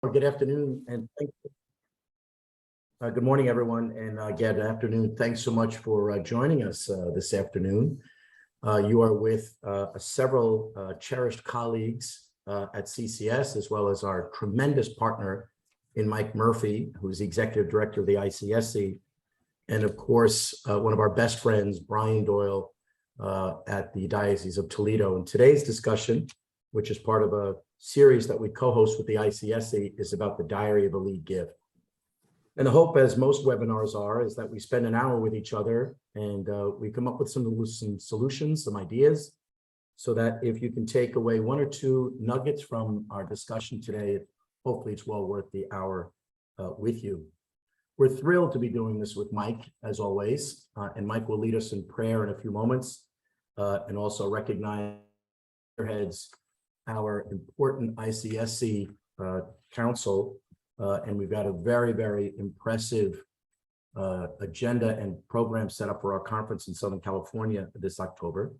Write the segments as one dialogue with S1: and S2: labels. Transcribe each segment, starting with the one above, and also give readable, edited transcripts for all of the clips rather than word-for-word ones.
S1: Well, good afternoon and good morning, everyone, and good afternoon. Thanks so much for joining us this afternoon. You are with several cherished colleagues at CCS, as well as our tremendous partner in Mike Murphy, who's the Executive Director of the ICSC, and of course, one of our best friends, Brian Doyle, at the Diocese of Toledo. And today's discussion, which is part of a series that we co-host with the ICSC, is about the Diary of a Lead Gift. And the hope, as most webinars are, is that we spend an hour with each other and we come up with some solutions, some ideas, so that if you can take away one or two nuggets from our discussion today, hopefully it's well worth the hour with you. We're thrilled to be doing this with Mike, as always, and Mike will lead us in prayer in a few moments and also recognize heads our important ICSC council, and we've got a very, very impressive agenda and program set up for our conference in Southern California this October.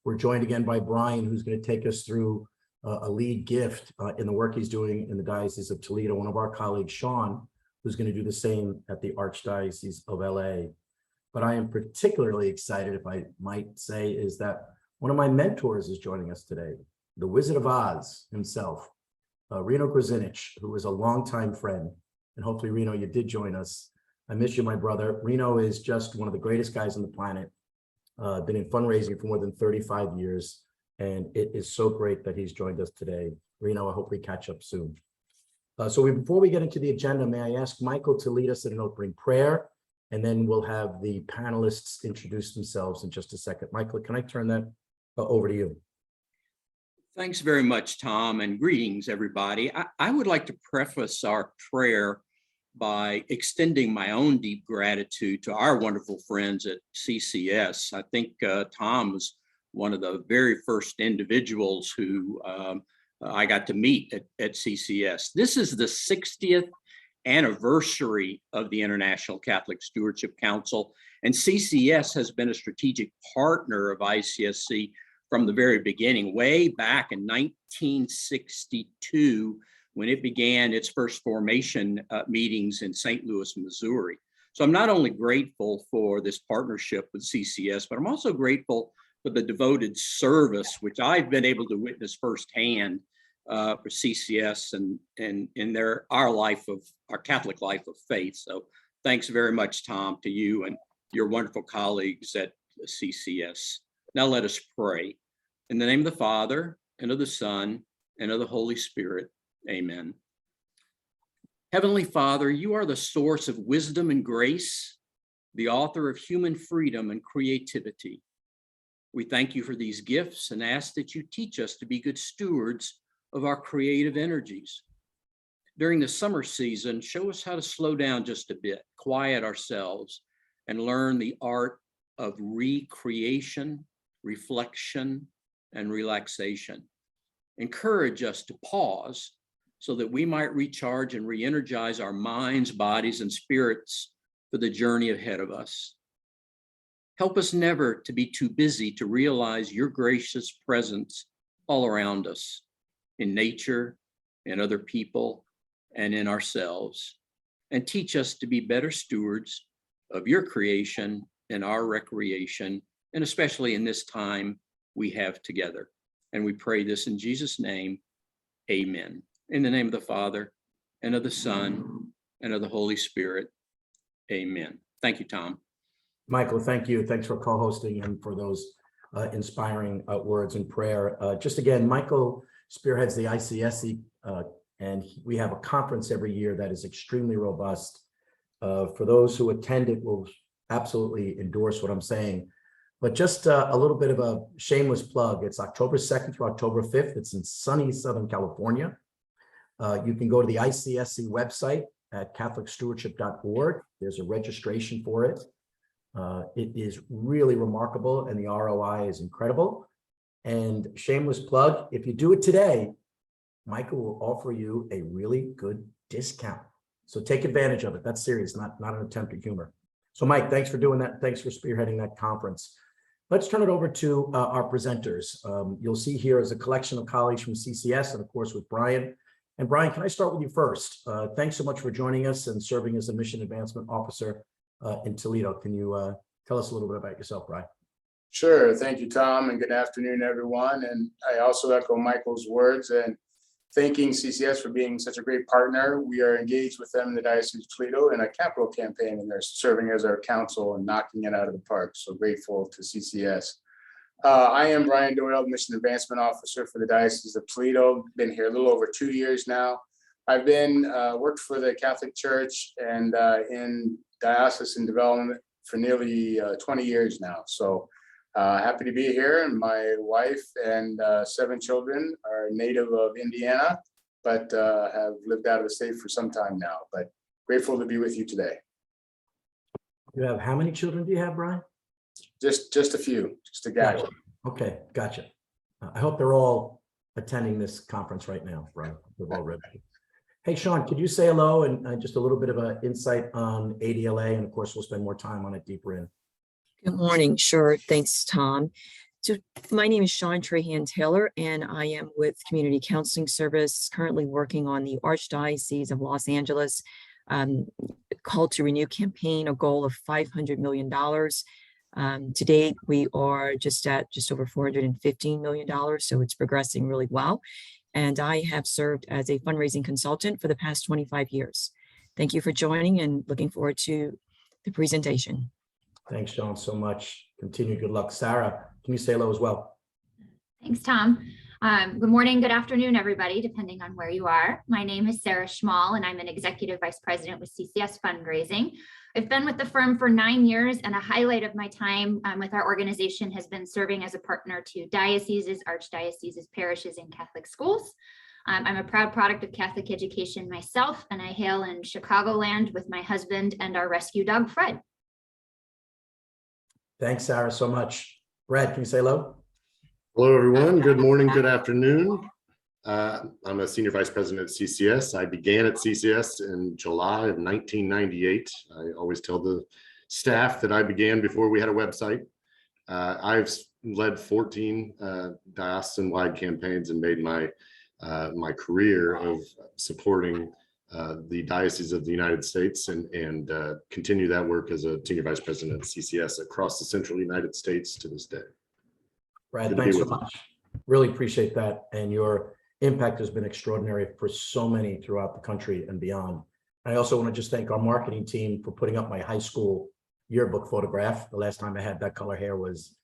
S1: We're joined again by Brian, who's going to take us through a lead gift in the work he's doing in the Diocese of Toledo. One of our colleagues, Sean, who's going to do the same at the Archdiocese of LA. But I am particularly excited, if I might say, is that one of my mentors is joining us today. The Wizard of Oz himself, Reno Grazinich, who is a longtime friend. And hopefully, Reno, you did join us. I miss you, my brother. Reno is just one of the greatest guys on the planet. Been in fundraising for more than 35 years. And it is so great that he's joined us today. Reno, I hope we catch up soon. Before we get into the agenda, may I ask Michael to lead us in an opening prayer? And then we'll have the panelists introduce themselves in just a second. Michael, can I turn that over to you?
S2: Thanks very much, Tom, and greetings, everybody. I would like to preface our prayer by extending my own deep gratitude to our wonderful friends at CCS. I think Tom was one of the very first individuals who I got to meet at CCS. This is the 60th anniversary of the International Catholic Stewardship Council, and CCS has been a strategic partner of ICSC from the very beginning, way back in 1962, when it began its first formation meetings in St. Louis, Missouri. So I'm not only grateful for this partnership with CCS, but I'm also grateful for the devoted service, which I've been able to witness firsthand for CCS and in our Catholic life of faith. So thanks very much, Tom, to you and your wonderful colleagues at CCS. Now let us pray. In the name of the Father, and of the Son, and of the Holy Spirit. Amen. Heavenly Father, you are the source of wisdom and grace, the author of human freedom and creativity. We thank you for these gifts and ask that you teach us to be good stewards of our creative energies. During the summer season, show us how to slow down just a bit, quiet ourselves, and learn the art of recreation, reflection, and relaxation. Encourage us to pause so that we might recharge and re-energize our minds, bodies, and spirits for the journey ahead of us. Help us never to be too busy to realize your gracious presence all around us, in nature, in other people, and in ourselves. And teach us to be better stewards of your creation and our recreation, and especially in this time we have together. And we pray this in Jesus' name, amen. In the name of the Father, and of the Son, and of the Holy Spirit, amen. Thank you, Tom.
S1: Michael, thank you. Thanks for co-hosting and for those inspiring words in prayer. Just again, Michael spearheads the ICSC, and we have a conference every year that is extremely robust. For those who attend it will absolutely endorse what I'm saying. But just a little bit of a shameless plug. It's October 2nd through October 5th. It's in sunny Southern California. You can go to the ICSC website at catholicstewardship.org. There's a registration for it. It is really remarkable and the ROI is incredible. And shameless plug, if you do it today, Michael will offer you a really good discount. So take advantage of it. That's serious, not an attempt at humor. So Mike, thanks for doing that. Thanks for spearheading that conference. Let's turn it over to our presenters. You'll see here is a collection of colleagues from CCS and of course with Brian. And Brian, can I start with you first? Thanks so much for joining us and serving as a Mission Advancement Officer in Toledo. Can you tell us a little bit about yourself, Brian?
S3: Sure. Thank you, Tom, and good afternoon, everyone. And I also echo Michael's words and thanking CCS for being such a great partner. We are engaged with them in the Diocese of Toledo in a capital campaign, and they're serving as our counsel and knocking it out of the park. So grateful to CCS. I am Brian Doyle, Mission Advancement Officer for the Diocese of Toledo. Been here a little over 2 years now. I've been worked for the Catholic Church and in diocesan development for nearly 20 years now. So happy to be here. And my wife and 7 children are native of Indiana, but have lived out of the state for some time now. But grateful to be with you today.
S1: You have how many children do you have, Brian?
S3: Just a few, just a guy.
S1: Gotcha. Okay, gotcha. I hope they're all attending this conference right now, Brian. We've all read. Hey, Sean, could you say hello and just a little bit of an insight on ADLA? And of course, we'll spend more time on it deeper in.
S4: Good morning. Sure. Thanks, Tom. So my name is Sean Trahan Taylor, and I am with Community Counseling Service, currently working on the Archdiocese of Los Angeles Call to Renew campaign, a goal of $500 million. To date, we are just over $415 million, so it's progressing really well. And I have served as a fundraising consultant for the past 25 years. Thank you for joining and looking forward to the presentation.
S1: Thanks, Sean, so much. Continued good luck. Sarah, can you say hello as well?
S5: Thanks, Tom. Good morning, good afternoon, everybody, depending on where you are. My name is Sarah Schmall, and I'm an Executive Vice President with CCS Fundraising. I've been with the firm for 9 years, and a highlight of my time with our organization has been serving as a partner to dioceses, archdioceses, parishes, and Catholic schools. I'm a proud product of Catholic education myself, and I hail in Chicagoland with my husband and our rescue dog, Fred.
S1: Thanks, Sarah, so much. Brad, can you say hello?
S6: Hello, everyone. Good morning, good afternoon. I'm a Senior Vice President at CCS. I began at CCS in July of 1998. I always tell the staff that I began before we had a website. I've led 14 diocesan-wide campaigns and made my career of supporting the Diocese of the United States and continue that work as a Senior Vice President at CCS across the central United States to this day.
S1: Brad, thanks so much. Really appreciate that. And your impact has been extraordinary for so many throughout the country and beyond. I also want to just thank our marketing team for putting up my high school yearbook photograph. The last time I had that color hair was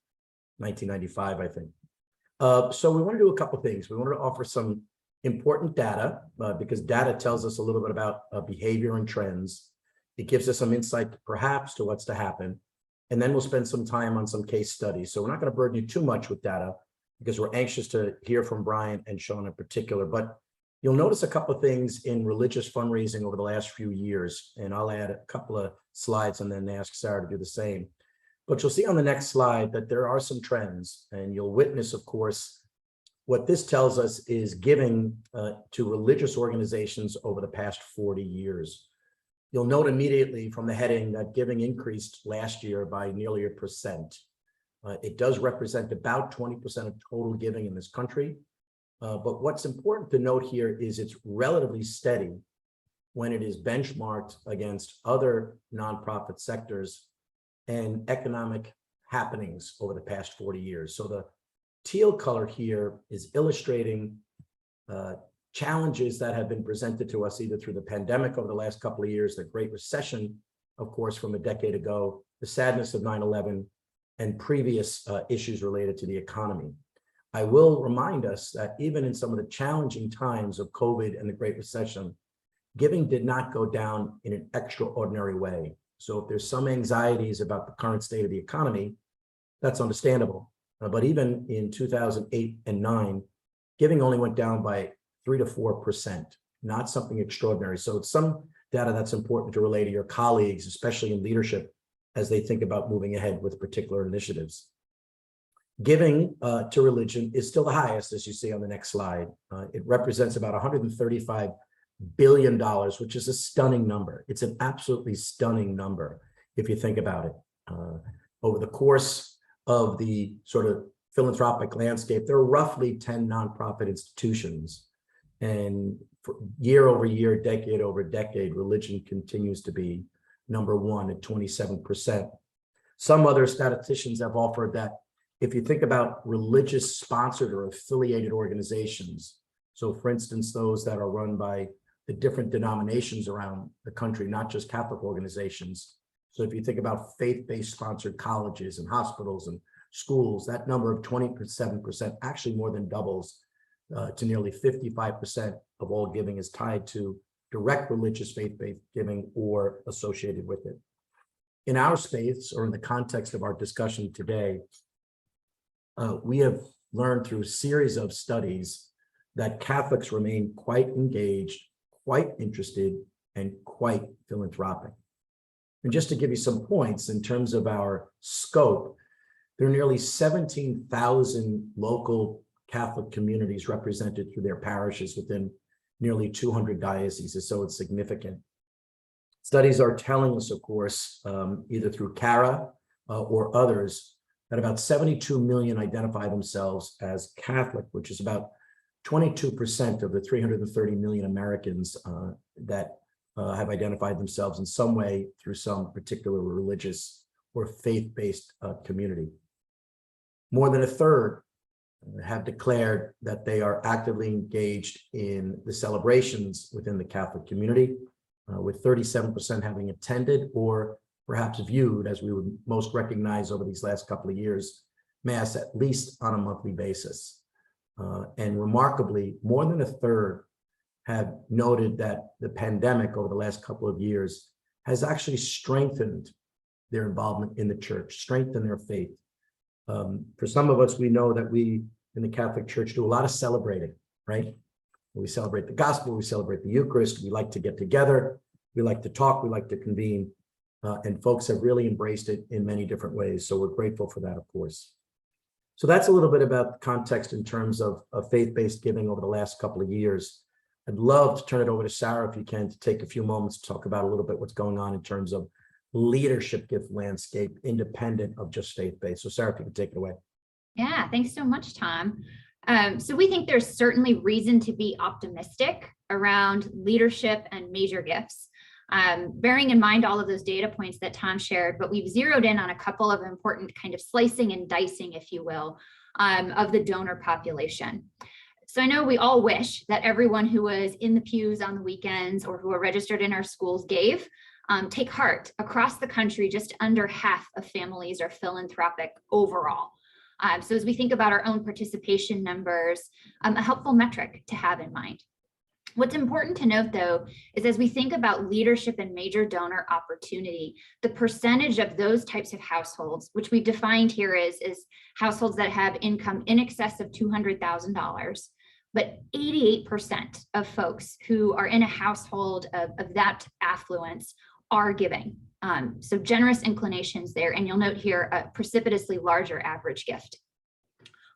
S1: 1995, I think. So we want to do a couple of things. We wanted to offer some important data because data tells us a little bit about behavior and trends. It gives us some insight perhaps to what's to happen. And then we'll spend some time on some case studies. So we're not going to burden you too much with data because we're anxious to hear from Brian and Sean in particular. But you'll notice a couple of things in religious fundraising over the last few years. And I'll add a couple of slides and then ask Sarah to do the same. But you'll see on the next slide that there are some trends. And you'll witness, of course, what this tells us is giving to religious organizations over the past 40 years. You'll note immediately from the heading that giving increased last year by nearly 1%. It does represent about 20% of total giving in this country. But what's important to note here is it's relatively steady when it is benchmarked against other nonprofit sectors and economic happenings over the past 40 years. So the teal color here is illustrating challenges that have been presented to us either through the pandemic over the last couple of years, the Great Recession, of course, from a decade ago, the sadness of 9/11, and previous issues related to the economy. I will remind us that even in some of the challenging times of COVID and the Great Recession, giving did not go down in an extraordinary way. So if there's some anxieties about the current state of the economy, that's understandable. But even in 2008 and 9, giving only went down by 3 to 4%, not something extraordinary. So it's some data that's important to relay to your colleagues, especially in leadership, as they think about moving ahead with particular initiatives. Giving to religion is still the highest, as you see on the next slide. It represents about $135 billion, which is a stunning number. It's an absolutely stunning number if you think about it. Over the course of the sort of philanthropic landscape, there are roughly 10 nonprofit institutions. And for year over year, decade over decade, religion continues to be number one at 27%. Some other statisticians have offered that if you think about religious sponsored or affiliated organizations, so for instance, those that are run by the different denominations around the country, not just Catholic organizations. So if you think about faith-based sponsored colleges and hospitals and schools, that number of 27% actually more than doubles to nearly 55% of all giving is tied to direct religious faith-based giving or associated with it. In our space, or in the context of our discussion today, we have learned through a series of studies that Catholics remain quite engaged, quite interested, and quite philanthropic. And just to give you some points in terms of our scope, there are nearly 17,000 local Catholic communities represented through their parishes within nearly 200 dioceses, so it's significant. Studies are telling us, of course, either through CARA or others, that about 72 million identify themselves as Catholic, which is about 22% of the 330 million Americans that have identified themselves in some way through some particular religious or faith-based community. More than a third have declared that they are actively engaged in the celebrations within the Catholic community, with 37% having attended or perhaps viewed, as we would most recognize over these last couple of years, Mass at least on a monthly basis. And remarkably, more than a third have noted that the pandemic over the last couple of years has actually strengthened their involvement in the church, strengthened their faith. For some of us, we know that we in the Catholic Church do a lot of celebrating, right? We celebrate the gospel, we celebrate the Eucharist, we like to get together, we like to talk, we like to convene, and folks have really embraced it in many different ways. So we're grateful for that, of course. So that's a little bit about the context in terms of faith-based giving over the last couple of years. I'd love to turn it over to Sarah, if you can, to take a few moments to talk about a little bit what's going on in terms of leadership gift landscape, independent of just faith-based. So Sarah, if you can take it away.
S5: Yeah, thanks so much, Tom. So we think there's certainly reason to be optimistic around leadership and major gifts, bearing in mind all of those data points that Tom shared, but we've zeroed in on a couple of important kind of slicing and dicing, if you will, of the donor population. So I know we all wish that everyone who was in the pews on the weekends or who are registered in our schools gave. Take heart. Across the country, just under half of families are philanthropic overall. So as we think about our own participation numbers, a helpful metric to have in mind. What's important to note, though, is as we think about leadership and major donor opportunity, the percentage of those types of households, which we defined here is households that have income in excess of $200,000, but 88% of folks who are in a household of that affluence are giving. So generous inclinations there, and you'll note here a precipitously larger average gift.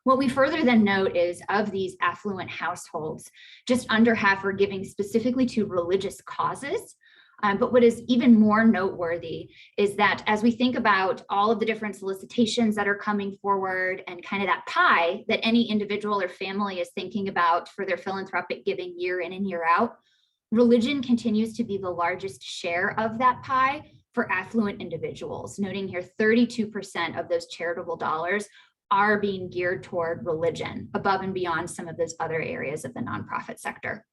S5: What we further then note is of these affluent households, just under half are giving specifically to religious causes. But what is even more noteworthy is that as we think about all of the different solicitations that are coming forward and kind of that pie that any individual or family is thinking about for their philanthropic giving year in and year out, religion continues to be the largest share of that pie for affluent individuals, noting here 32% of those charitable dollars are being geared toward religion, above and beyond some of those other areas of the nonprofit sector.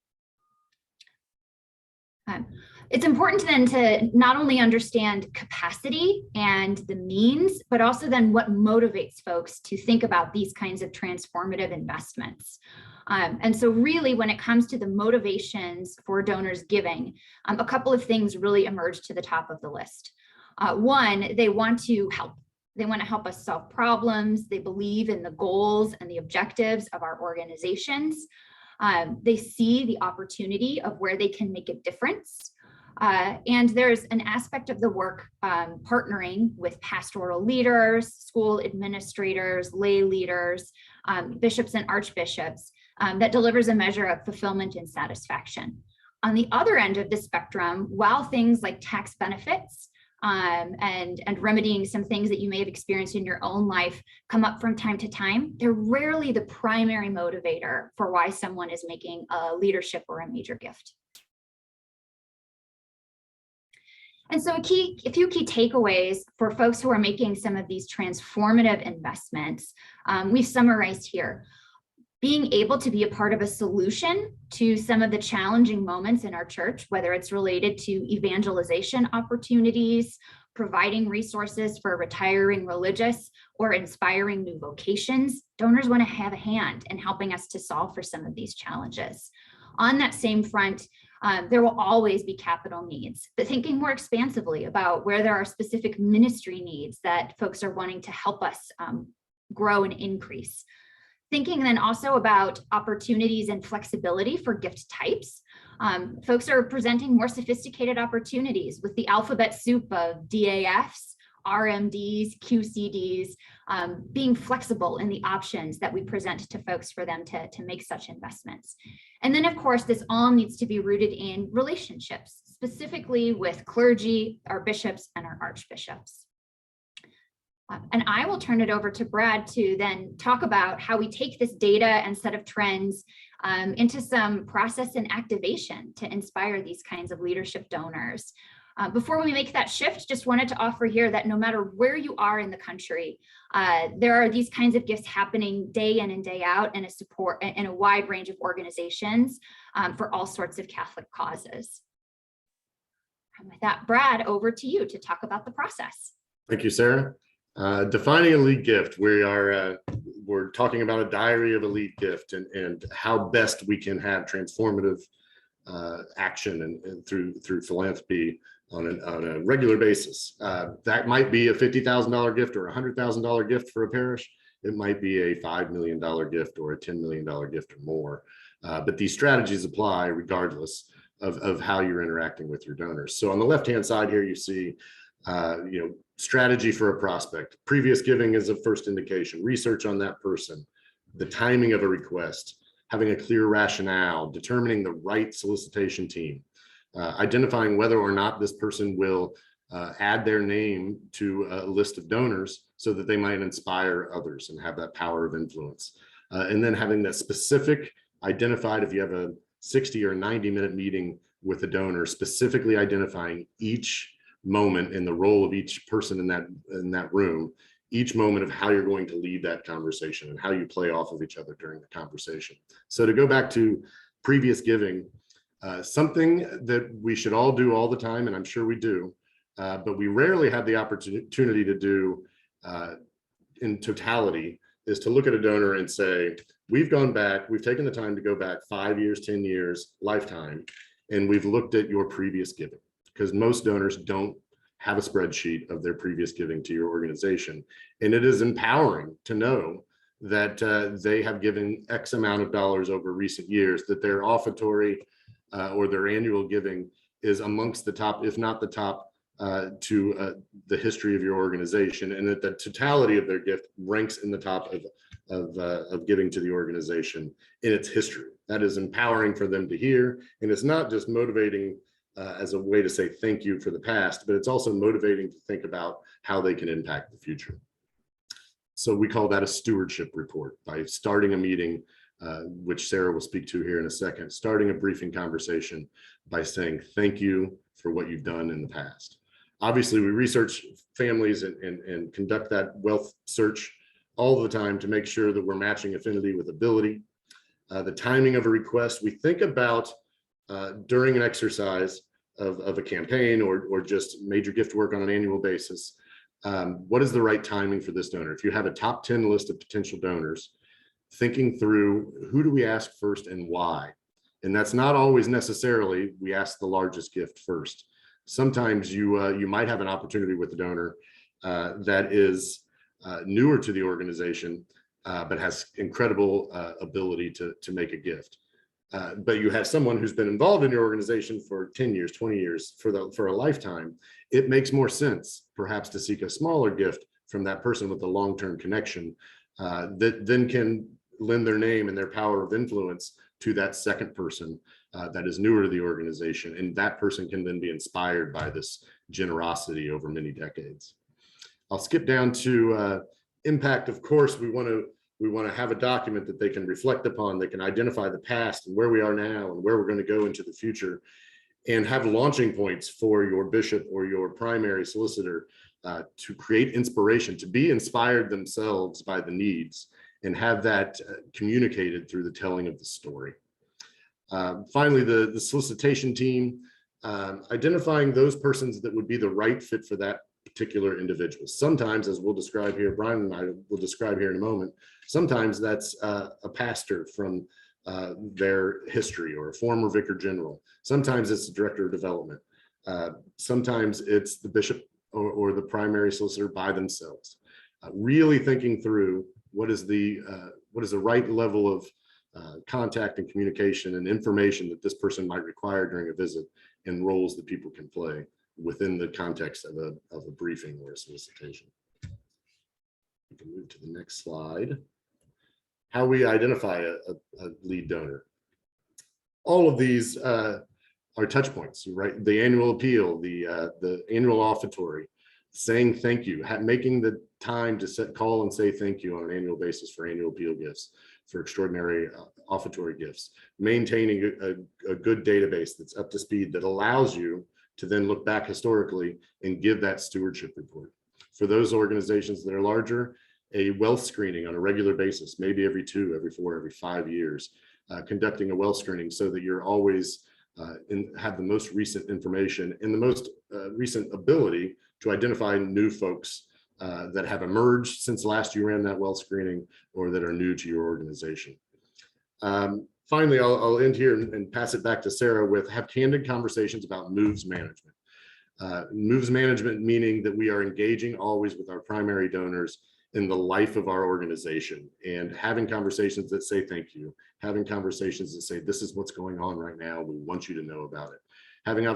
S5: It's important then to not only understand capacity and the means, but also then what motivates folks to think about these kinds of transformative investments. And so really, when it comes to the motivations for donors giving, a couple of things really emerge to the top of the list. One, they want to help. They want to help us solve problems. They believe in the goals and the objectives of our organizations. They see the opportunity of where they can make a difference. And there's an aspect of the work partnering with pastoral leaders, school administrators, lay leaders, bishops and archbishops that delivers a measure of fulfillment and satisfaction. On the other end of the spectrum, while things like tax benefits and remedying some things that you may have experienced in your own life come up from time to time, they're rarely the primary motivator for why someone is making a leadership or a major gift. And so a few key takeaways for folks who are making some of these transformative investments, we've summarized here. Being able to be a part of a solution to some of the challenging moments in our church, whether it's related to evangelization opportunities, providing resources for retiring religious, or inspiring new vocations, donors want to have a hand in helping us to solve for some of these challenges. On that same front, there will always be capital needs, but thinking more expansively about where there are specific ministry needs that folks are wanting to help us grow and increase. Thinking then also about opportunities and flexibility for gift types. Folks are presenting more sophisticated opportunities with the alphabet soup of DAFs, RMDs, QCDs, being flexible in the options that we present to folks for them to make such investments. And then of course, this all needs to be rooted in relationships, specifically with clergy, our bishops, and our archbishops. And I will turn it over to Brad to then talk about how we take this data and set of trends into some process and activation to inspire these kinds of leadership donors. Before we make that shift, just wanted to offer here that no matter where you are in the country, there are these kinds of gifts happening day in and day out in a wide range of organizations for all sorts of Catholic causes. And with that, Brad, over to you to talk about the process.
S6: Thank you, Sarah. Defining a lead gift, we're talking about a diary of a lead gift and how best we can have transformative action and through philanthropy on a regular basis. That might be a $50,000 gift or a $100,000 gift for a parish. It might be a $5 million gift or a $10 million gift or more. But these strategies apply regardless of how you're interacting with your donors. So on the left-hand side here, you see strategy for a prospect. Previous giving is a first indication. Research on that person, the timing of a request, having a clear rationale, determining the right solicitation team, identifying whether or not this person will add their name to a list of donors so that they might inspire others and have that power of influence. And then having that specific identified, if you have a 60 or 90-minute meeting with a donor, specifically identifying each moment in the role of each person in that room, each moment of how you're going to lead that conversation and how you play off of each other during the conversation. So to go back to previous giving, something that we should all do all the time, and I'm sure we do, but we rarely have the opportunity to do in totality, is to look at a donor and say, we've gone back, we've taken the time to go back 5 years, 10 years, lifetime, and we've looked at your previous giving. Because most donors don't have a spreadsheet of their previous giving to your organization. And it is empowering to know that they have given X amount of dollars over recent years, that their offertory or their annual giving is amongst the top, if not the top, to the history of your organization, and that the totality of their gift ranks in the top of giving to the organization in its history. That is empowering for them to hear, and it's not just motivating as a way to say thank you for the past, but it's also motivating to think about how they can impact the future. So we call that a stewardship report, by starting a meeting, which Sarah will speak to here in a second, starting a briefing conversation by saying thank you for what you've done in the past. Obviously, we research families and conduct that wealth search all the time to make sure that we're matching affinity with ability. The timing of a request, we think about during an exercise of a campaign or just major gift work on an annual basis. What is the right timing for this donor? If you have a top 10 list of potential donors, thinking through who do we ask first and why? And that's not always necessarily we ask the largest gift first. Sometimes you might have an opportunity with the donor that is newer to the organization, but has incredible ability to make a gift. But you have someone who's been involved in your organization for 10 years, 20 years, for a lifetime. It makes more sense perhaps to seek a smaller gift from that person with a long-term connection that then can lend their name and their power of influence to that second person that is newer to the organization, and that person can then be inspired by this generosity over many decades. I'll skip down to impact. Of course, we want to have a document that they can reflect upon, that can identify the past and where we are now and where we're going to go into the future, and have launching points for your bishop or your primary solicitor to create inspiration, to be inspired themselves by the needs, and have that communicated through the telling of the story. Finally, the solicitation team, identifying those persons that would be the right fit for that particular individual. Sometimes, as we'll describe here, Brian and I will describe here in a moment, sometimes that's a pastor from their history, or a former vicar general. Sometimes it's the director of development. Sometimes it's the bishop or the primary solicitor by themselves. Really thinking through what is the right level of contact and communication and information that this person might require during a visit, and roles that people can play within the context of a briefing or a solicitation. We can move to the next slide. How we identify a lead donor. All of these are touch points, right? The annual appeal, the annual offertory, saying thank you, making the time to call and say thank you on an annual basis for annual appeal gifts, for extraordinary offertory gifts, maintaining a good database that's up to speed, that allows you to then look back historically and give that stewardship report. For those organizations that are larger, a wealth screening on a regular basis, maybe every 2, every 4, every 5 years, conducting a wealth screening so that you're always have the most recent information and the most recent ability to identify new folks that have emerged since last you ran that wealth screening, or that are new to your organization. Finally, I'll end here and pass it back to Sarah with have candid conversations about moves management. Moves management meaning that we are engaging always with our primary donors in the life of our organization, and having conversations that say thank you, having conversations that say this is what's going on right now, we want you to know about it, having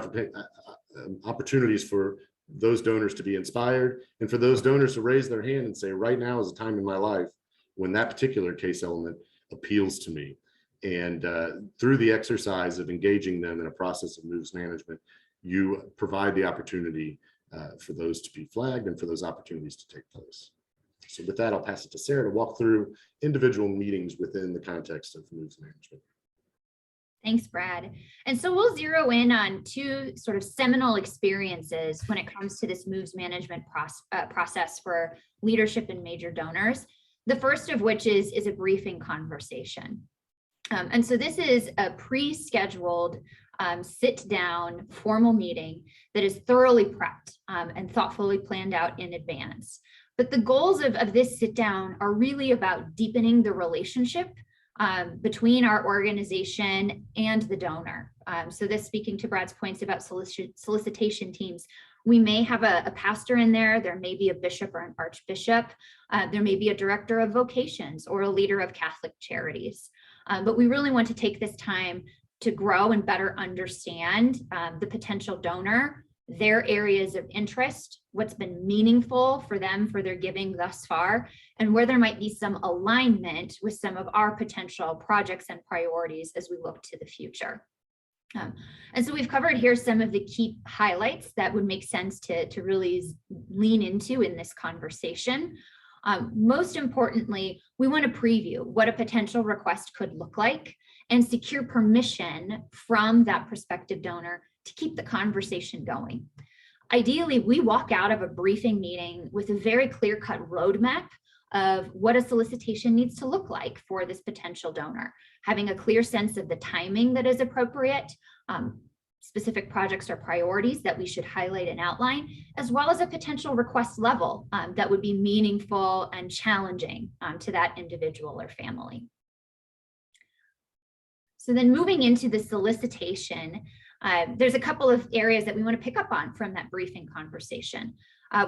S6: opportunities for those donors to be inspired, and for those donors to raise their hand and say, right now is a time in my life when that particular case element appeals to me. And through the exercise of engaging them in a process of moves management, you provide the opportunity for those to be flagged and for those opportunities to take place. So with that, I'll pass it to Sarah to walk through individual meetings within the context of moves management.
S5: Thanks, Brad. And so we'll zero in on 2 sort of seminal experiences when it comes to this moves management process for leadership and major donors. The first of which is a briefing conversation. And so this is a pre-scheduled sit-down formal meeting that is thoroughly prepped and thoughtfully planned out in advance. But the goals of this sit-down are really about deepening the relationship between our organization and the donor. So this, speaking to Brad's points about solicitation teams, we may have a pastor in there, there may be a bishop or an archbishop, there may be a director of vocations or a leader of Catholic charities. But we really want to take this time to grow and better understand the potential donor, their areas of interest, what's been meaningful for them for their giving thus far, and where there might be some alignment with some of our potential projects and priorities as we look to the future. And so we've covered here some of the key highlights that would make sense to really lean into in this conversation. Most importantly, we want to preview what a potential request could look like and secure permission from that prospective donor to keep the conversation going. Ideally, we walk out of a briefing meeting with a very clear-cut roadmap of what a solicitation needs to look like for this potential donor, having a clear sense of the timing that is appropriate, specific projects or priorities that we should highlight and outline, as well as a potential request level that would be meaningful and challenging to that individual or family. So then moving into the solicitation, there's a couple of areas that we want to pick up on from that briefing conversation.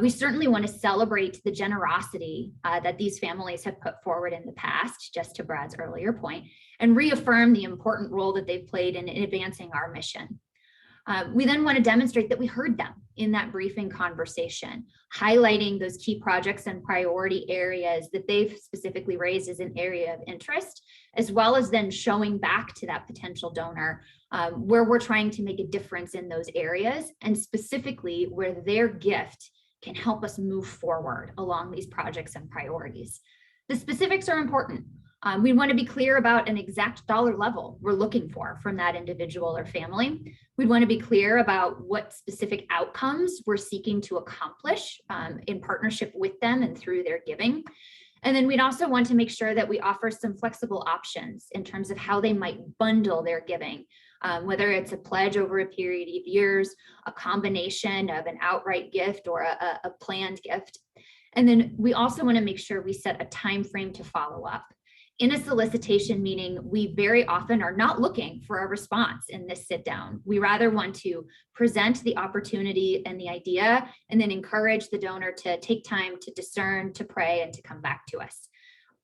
S5: We certainly want to celebrate the generosity that these families have put forward in the past, just to Brad's earlier point, and reaffirm the important role that they've played in advancing our mission. We then want to demonstrate that we heard them in that briefing conversation, highlighting those key projects and priority areas that they've specifically raised as an area of interest, as well as then showing back to that potential donor where we're trying to make a difference in those areas, and specifically where their gift can help us move forward along these projects and priorities. The specifics are important. We want to be clear about an exact dollar level we're looking for from that individual or family. We'd want to be clear about what specific outcomes we're seeking to accomplish in partnership with them and through their giving. And then we'd also want to make sure that we offer some flexible options in terms of how they might bundle their giving, whether it's a pledge over a period of years, a combination of an outright gift or a planned gift. And then we also want to make sure we set a time frame to follow up. In a solicitation meeting, we very often are not looking for a response in this sit down. We rather want to present the opportunity and the idea, and then encourage the donor to take time to discern, to pray, and to come back to us.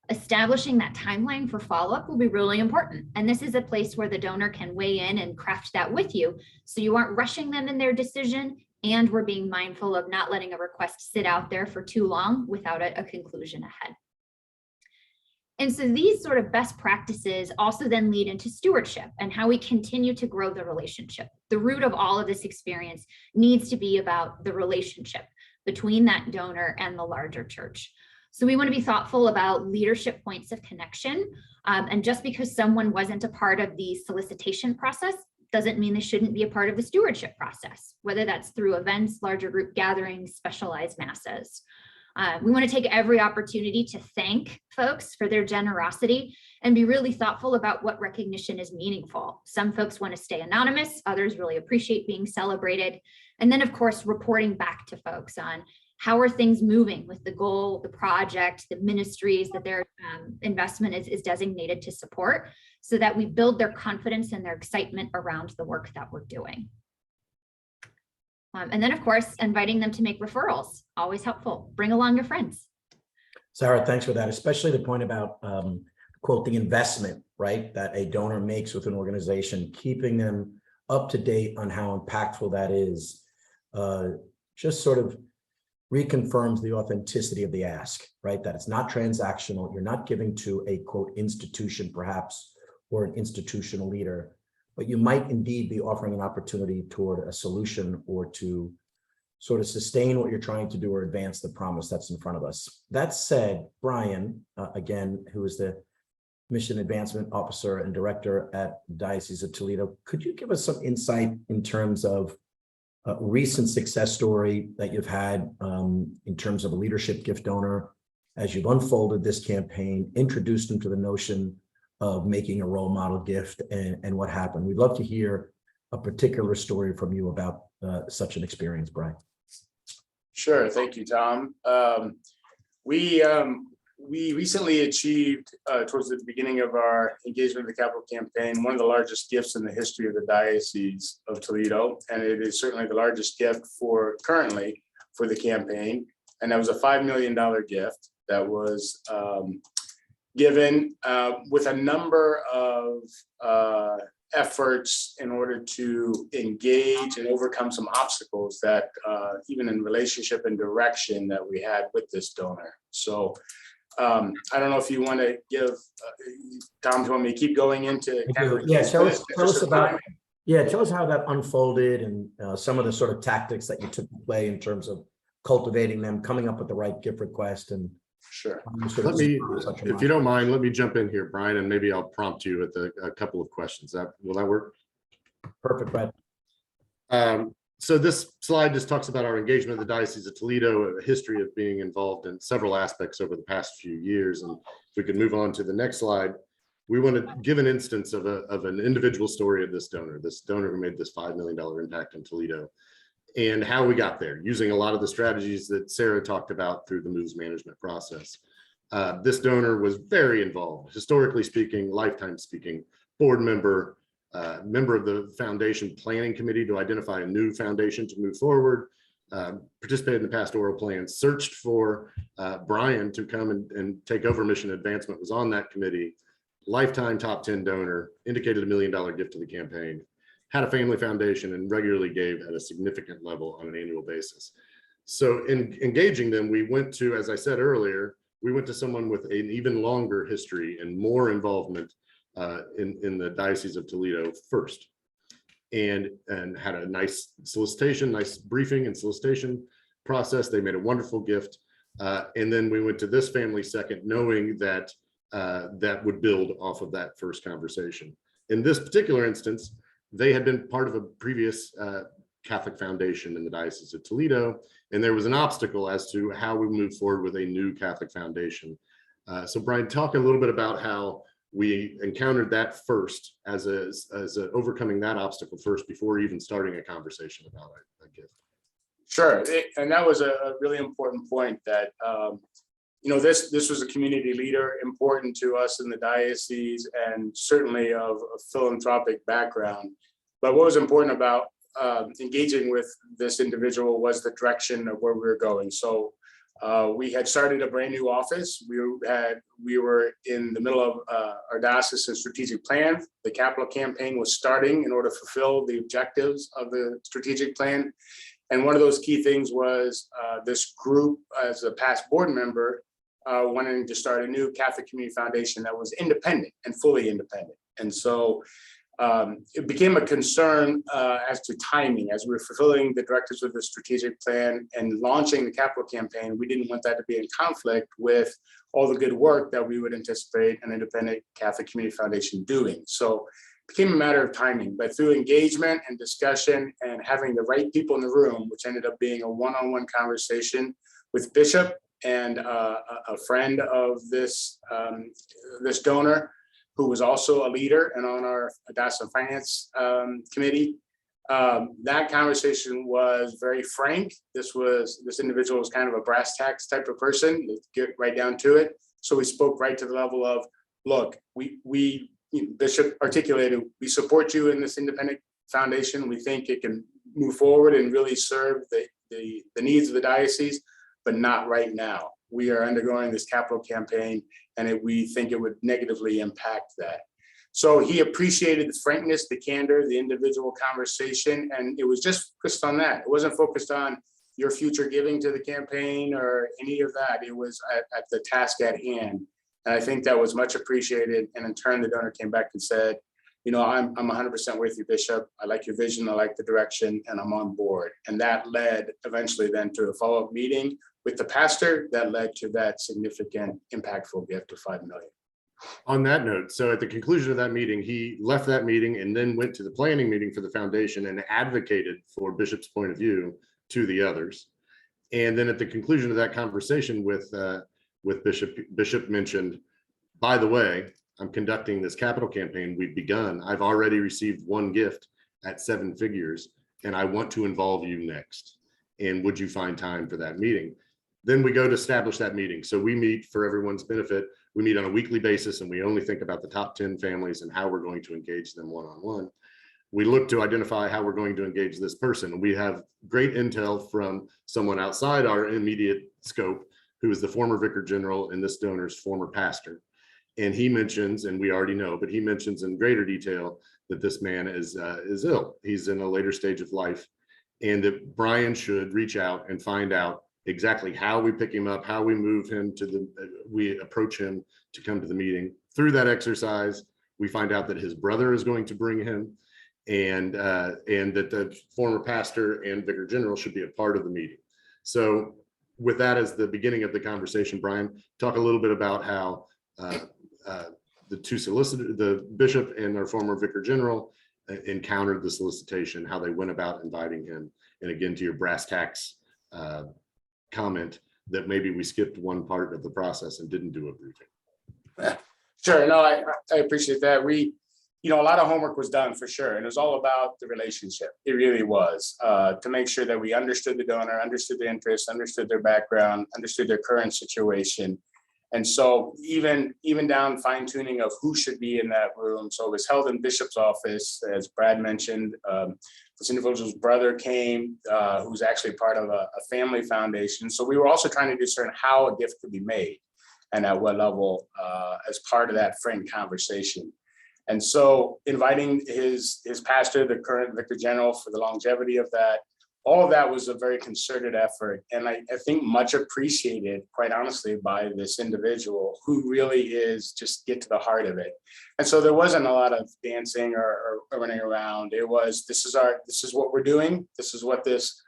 S5: Establishing that timeline for follow-up will be really important. And this is a place where the donor can weigh in and craft that with you, so you aren't rushing them in their decision, and we're being mindful of not letting a request sit out there for too long without a conclusion ahead. And so these sort of best practices also then lead into stewardship and how we continue to grow the relationship. The root of all of this experience needs to be about the relationship between that donor and the larger church. So we want to be thoughtful about leadership points of connection. And just because someone wasn't a part of the solicitation process doesn't mean they shouldn't be a part of the stewardship process, whether that's through events, larger group gatherings, specialized masses. We want to take every opportunity to thank folks for their generosity and be really thoughtful about what recognition is meaningful. Some folks want to stay anonymous, others really appreciate being celebrated. And then, of course, reporting back to folks on how are things moving with the goal, the project, the ministries that their investment is designated to support, so that we build their confidence and their excitement around the work that we're doing. And then, of course, inviting them to make referrals, always helpful. Bring along your friends.
S1: Sarah, thanks for that, especially the point about, quote, the investment, right, that a donor makes with an organization, keeping them up to date on how impactful that is, just sort of reconfirms the authenticity of the ask, right? That it's not transactional. You're not giving to a, quote, institution, perhaps, or an institutional leader, but you might indeed be offering an opportunity toward a solution or to sort of sustain what you're trying to do or advance the promise that's in front of us. That said, Brian, again, who is the Mission Advancement Officer and Director at Diocese of Toledo, could you give us some insight in terms of a recent success story that you've had in terms of a leadership gift donor as you've unfolded this campaign, introduced them to the notion of making a role model gift and what happened? We'd love to hear a particular story from you about such an experience, Brian.
S3: Sure, thank you, Tom. We recently achieved, towards the beginning of our engagement with the capital campaign, one of the largest gifts in the history of the Diocese of Toledo, and it is certainly the largest gift currently for the campaign. And that was a $5 million gift that was given with a number of efforts in order to engage and overcome some obstacles that even in relationship and direction that we had with this donor. So I don't know if you want to give, Tom, do you want me to keep going into?
S1: Yeah, tell us about, tell us how that unfolded and some of the sort of tactics that you took to play in terms of cultivating them, coming up with the right gift request. And
S3: sure.
S6: Let me, if you don't mind, let me jump in here, Brian, and maybe I'll prompt you with a couple of questions. Will that work?
S1: Perfect, Brad.
S6: So this slide just talks about our engagement with the Diocese of Toledo, a history of being involved in several aspects over the past few years. And if we could move on to the next slide, we want to give an instance of an individual story of this donor who made this $5 million impact in Toledo, and how we got there, using a lot of the strategies that Sarah talked about through the moves management process. This donor was very involved, historically speaking, lifetime speaking, board member, member of the foundation planning committee to identify a new foundation to move forward, participated in the pastoral plan, searched for Brian to come and take over mission advancement, was on that committee, lifetime top 10 donor, indicated $1 million gift to the campaign. had a family foundation and regularly gave at a significant level on an annual basis. So in engaging them, we went to, as I said earlier, we went to someone with an even longer history and more involvement in the Diocese of Toledo first, and had a nice solicitation, nice briefing and solicitation process. They made a wonderful gift. And then we went to this family second, knowing that that would build off of that first conversation. In this particular instance, they had been part of a previous Catholic foundation in the Diocese of Toledo, and there was an obstacle as to how we move forward with a new Catholic foundation. So Brian, talk a little bit about how we encountered that first as overcoming that obstacle first before even starting a conversation about a gift.
S3: Sure, and that was a really important point that, this was a community leader important to us in the diocese and certainly of a philanthropic background. But what was important about engaging with this individual was the direction of where we were going. So we had started a brand new office. We were in the middle of our diocesan strategic plan. The capital campaign was starting in order to fulfill the objectives of the strategic plan. And one of those key things was this group, as a past board member, wanting to start a new Catholic Community Foundation that was independent and fully independent. And so it became a concern as to timing. As we were fulfilling the directives of the strategic plan and launching the capital campaign, we didn't want that to be in conflict with all the good work that we would anticipate an independent Catholic Community Foundation doing. So it became a matter of timing, but through engagement and discussion and having the right people in the room, which ended up being a one-on-one conversation with Bishop and a friend of this donor, who was also a leader and on our diocesan finance committee. That conversation was very frank. This individual was kind of a brass tacks type of person. Let's get right down to it. So we spoke right to the level of, look, Bishop articulated, we support you in this independent foundation. We think it can move forward and really serve the needs of the diocese, but not right now. We are undergoing this capital campaign, and we think it would negatively impact that. So he appreciated the frankness, the candor, the individual conversation, and it was just focused on that. It wasn't focused on your future giving to the campaign or any of that. It was at the task at hand. And I think that was much appreciated. And in turn, the donor came back and said, I'm 100% with you, Bishop. I like your vision. I like the direction, and I'm on board. And that led eventually then to a follow-up meeting with the pastor that led to that significant, impactful gift of $5 million.
S6: On that note, so at the conclusion of that meeting, he left that meeting and then went to the planning meeting for the foundation and advocated for Bishop's point of view to the others. And then at the conclusion of that conversation with Bishop mentioned, by the way, I'm conducting this capital campaign. We've begun. I've already received one gift at 7 figures, and I want to involve you next. And would you find time for that meeting? Then we go to establish that meeting. So we meet, for everyone's benefit, we meet on a weekly basis, and we only think about the top 10 families and how we're going to engage them one-on-one. We look to identify how we're going to engage this person. We have great intel from someone outside our immediate scope, who is the former Vicar General and this donor's former pastor. And he mentions, and we already know, but he mentions in greater detail that this man is ill. He's in a later stage of life, and that Brian should reach out and find out exactly how we pick him up, how we move him we approach him to come to the meeting. Through that exercise, we find out that his brother is going to bring him, and that the former pastor and Vicar General should be a part of the meeting. So with that as the beginning of the conversation, Brian, talk a little bit about how the two solicitors, the bishop and our former Vicar General, encountered the solicitation, how they went about inviting him. And again, to your brass tacks comment, that maybe we skipped one part of the process and didn't do a briefing.
S3: Sure, no, I appreciate that. A lot of homework was done for sure. And it was all about the relationship. It really was, to make sure that we understood the donor, understood their interests, understood their background, understood their current situation. And so even down fine tuning of who should be in that room. So it was held in Bishop's office, as Brad mentioned. This individual's brother came, who's actually part of a family foundation. So we were also trying to discern how a gift could be made and at what level as part of that frank conversation. And so inviting his pastor, the current Vicar General, for the longevity of that, all of that was a very concerted effort. And I think much appreciated, quite honestly, by this individual who really is just get to the heart of it. And so there wasn't a lot of dancing or running around. It was, this is what we're doing. This is what this,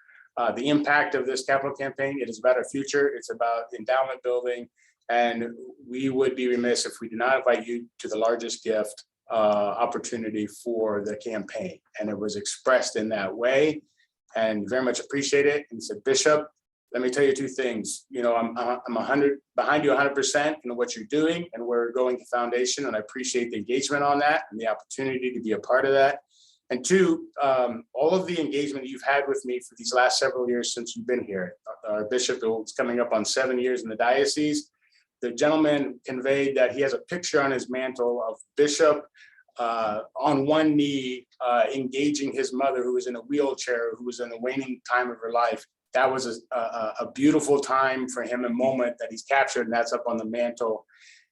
S3: the impact of this capital campaign. It is about our future. It's about endowment building. And we would be remiss if we did not invite you to the largest gift opportunity for the campaign. And it was expressed in that way, and very much appreciate it. And said, Bishop, let me tell you two things. You know, I'm behind you 100% in what you're doing and where we're going to foundation. And I appreciate the engagement on that and the opportunity to be a part of that. And two, all of the engagement you've had with me for these last several years since you've been here. Our bishop is coming up on 7 years in the diocese. The gentleman conveyed that he has a picture on his mantle of Bishop on one knee, engaging his mother, who was in a wheelchair, who was in the waning time of her life. That was a beautiful time for him, a moment that he's captured, and that's up on the mantle.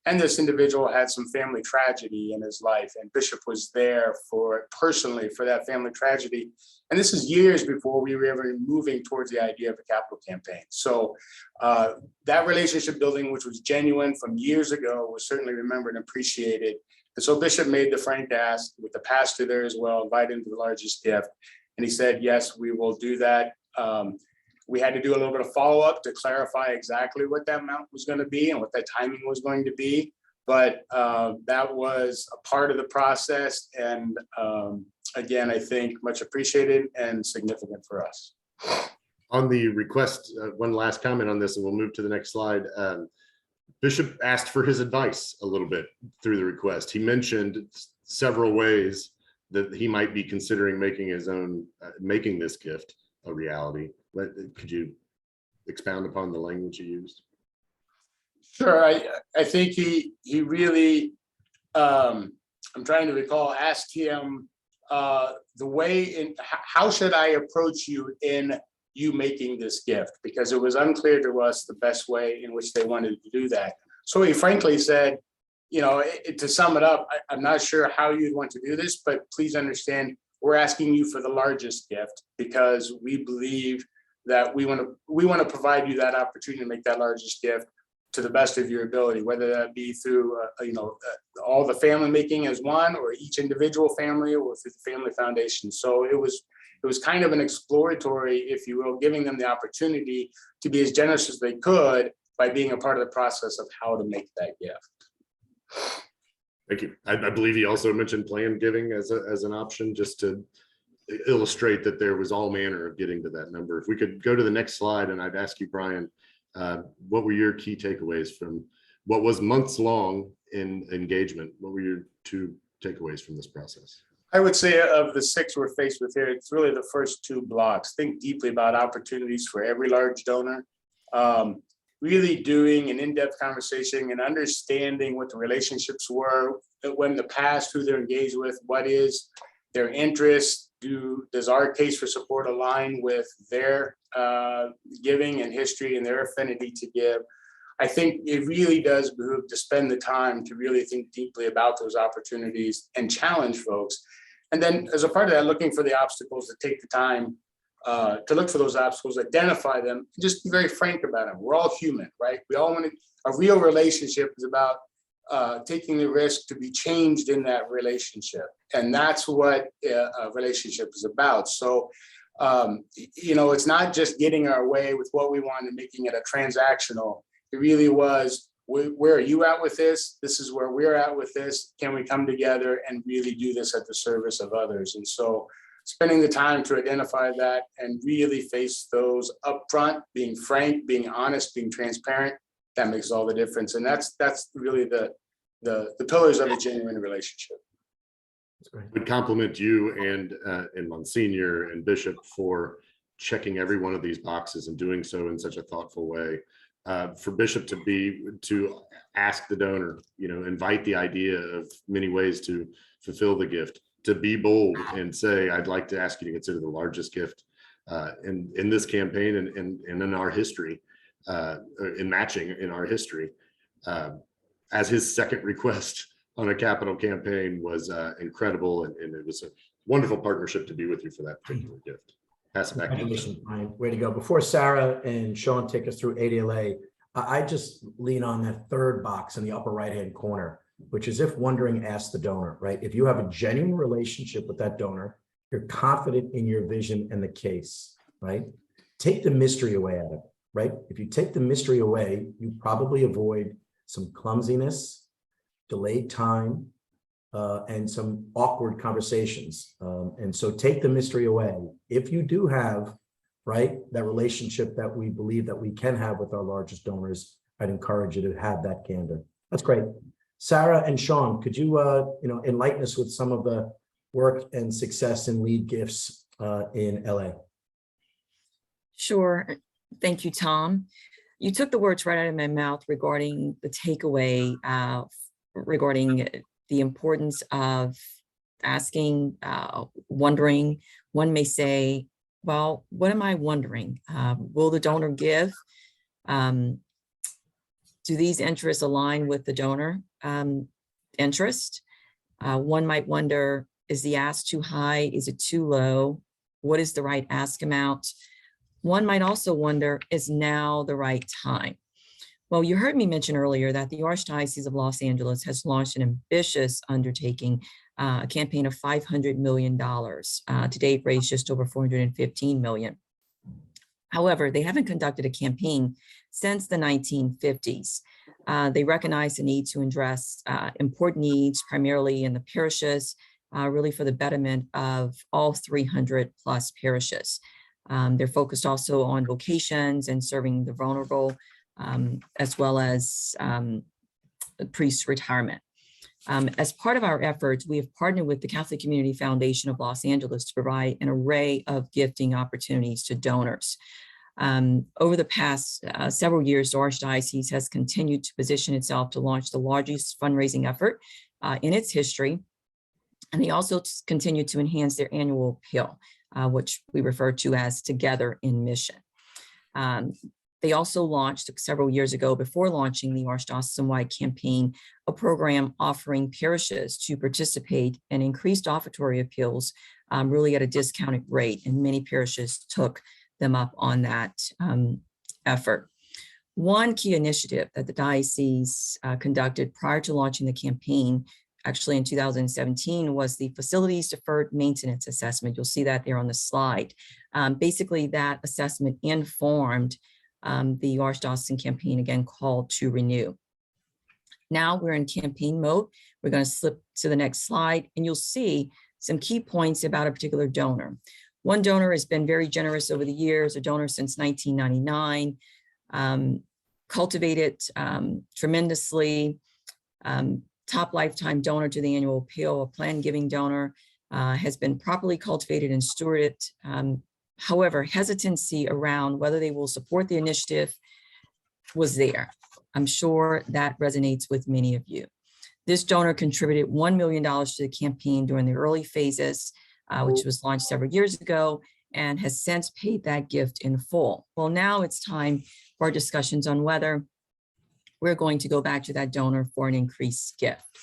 S3: And this individual had some family tragedy in his life, and Bishop was there personally for that family tragedy. And this is years before we were ever moving towards the idea of a capital campaign. So that relationship building, which was genuine from years ago, was certainly remembered and appreciated. And so Bishop made the frank ask, with the pastor there as well, invite him to the largest gift. And he said, yes, we will do that. We had to do a little bit of follow-up to clarify exactly what that amount was going to be and what that timing was going to be. But that was a part of the process. And again, I think much appreciated and significant for us.
S6: On the request, one last comment on this, and we'll move to the next slide. Bishop asked for his advice a little bit through the request. He mentioned several ways that he might be considering making his own, making this gift a reality. Could you expound upon the language you used?
S3: Sure. I think he really, I'm trying to recall, asked him the way in, how should I approach you in you making this gift? Because it was unclear to us the best way in which they wanted to do that. So he frankly said, you know, to sum it up, I'm not sure how you'd want to do this, but please understand, we're asking you for the largest gift because we believe that we want to provide you that opportunity to make that largest gift to the best of your ability, whether that be through all the family making as one, or each individual family, or through the family foundation. So it was kind of an exploratory, if you will, giving them the opportunity to be as generous as they could by being a part of the process of how to make that gift.
S6: Thank you. I believe he also mentioned planned giving as an option, just to illustrate that there was all manner of getting to that number. If we could go to the next slide, and I'd ask you, Brian, what were your key takeaways from what was months long in engagement? What were your two takeaways from this process?
S3: I would say of the 6 we're faced with here, it's really the first 2 blocks. Think deeply about opportunities for every large donor. Really doing an in-depth conversation and understanding what the relationships were when in the past, who they're engaged with, what is their interest, does our case for support align with their giving and history and their affinity to give. I think it really does behoove to spend the time to really think deeply about those opportunities and challenge folks. And then as a part of that, looking for the obstacles, to take the time to look for those obstacles, identify them, and just be very frank about them. We're all human, right? We all want to, a real relationship is about taking the risk to be changed in that relationship. And that's what a relationship is about. So, you know, it's not just getting our way with what we want and making it a transactional. It really was, where are you at with this? This is where we're at with this. Can we come together and really do this at the service of others? And so spending the time to identify that and really face those up front, being frank, being honest, being transparent, that makes all the difference. And that's really the pillars of a genuine relationship.
S6: Would compliment you and Monsignor and Bishop for checking every one of these boxes and doing so in such a thoughtful way. For Bishop to ask the donor, you know, invite the idea of many ways to fulfill the gift, to be bold and say, I'd like to ask you to consider the largest gift in this campaign and in our history, in matching in our history, as his second request on a capital campaign was incredible, and it was a wonderful partnership to be with you for that particular gift. Pass it back to you.
S1: Congratulations, Brian. Way to go. Before Sarah and Sean take us through ADLA, I just lean on that third box in the upper right-hand corner, which is if wondering, ask the donor, right? If you have a genuine relationship with that donor, you're confident in your vision and the case, right? Take the mystery away out of it, right? If you take the mystery away, you probably avoid some clumsiness, delayed time, and some awkward conversations. And so take the mystery away. If you do have, right, that relationship that we believe that we can have with our largest donors, I'd encourage you to have that candor. That's great. Sarah and Sean, could you, enlighten us with some of the work and success and lead gifts in LA?
S4: Sure. Thank you, Tom. You took the words right out of my mouth regarding the takeaway regarding the importance of asking, wondering. One may say, well, what am I wondering? Will the donor give? Do these interests align with the donor interest? One might wonder, is the ask too high? Is it too low? What is the right ask amount? One might also wonder, is now the right time? Well, you heard me mention earlier that the Archdiocese of Los Angeles has launched an ambitious undertaking, a campaign of $500 million. To date, raised just over $415 million. However, they haven't conducted a campaign since the 1950s. They recognize the need to address important needs, primarily in the parishes, really for the betterment of all 300 plus parishes. They're focused also on vocations and serving the vulnerable, as well as priest retirement. As part of our efforts, we have partnered with the Catholic Community Foundation of Los Angeles to provide an array of gifting opportunities to donors. Over the past several years, the Archdiocese has continued to position itself to launch the largest fundraising effort in its history. And they also continue to enhance their annual appeal, which we refer to as Together in Mission. They also launched several years ago, before launching the Archdiocesan-wide campaign, a program offering parishes to participate in increased offertory appeals, really at a discounted rate, and many parishes took them up on that effort. One key initiative that the diocese conducted prior to launching the campaign, actually in 2017, was the Facilities Deferred Maintenance Assessment. You'll see that there on the slide. Basically, that assessment informed the Archdiocesan campaign, again called to renew. Now we're in campaign mode. We're going to slip to the next slide, and you'll see some key points about a particular donor. One donor has been very generous over the years, a donor since 1999, cultivated tremendously, top lifetime donor to the annual appeal, a planned giving donor, has been properly cultivated and stewarded. However, hesitancy around whether they will support the initiative was there. I'm sure that resonates with many of you. This donor contributed $1 million to the campaign during the early phases, which was launched several years ago, and has since paid that gift in full. Well, now it's time for our discussions on whether we're going to go back to that donor for an increased gift.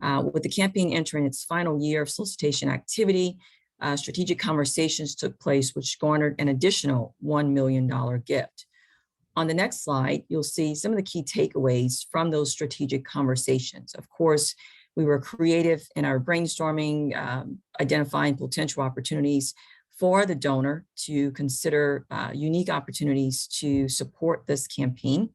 S4: With the campaign entering its final year of solicitation activity, strategic conversations took place, which garnered an additional $1 million gift. On the next slide, you'll see some of the key takeaways from those strategic conversations. Of course, we were creative in our brainstorming, identifying potential opportunities for the donor to consider unique opportunities to support this campaign.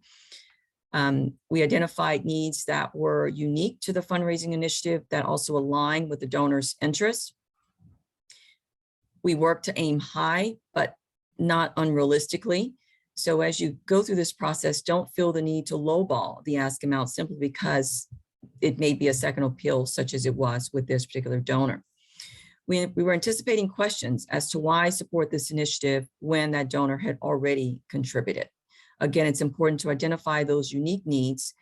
S4: We identified needs that were unique to the fundraising initiative that also align with the donor's interests. We work to aim high, but not unrealistically. So as you go through this process, don't feel the need to lowball the ask amount simply because it may be a second appeal, such as it was with this particular donor. We were anticipating questions as to why support this initiative when that donor had already contributed. Again, it's important to identify those unique needs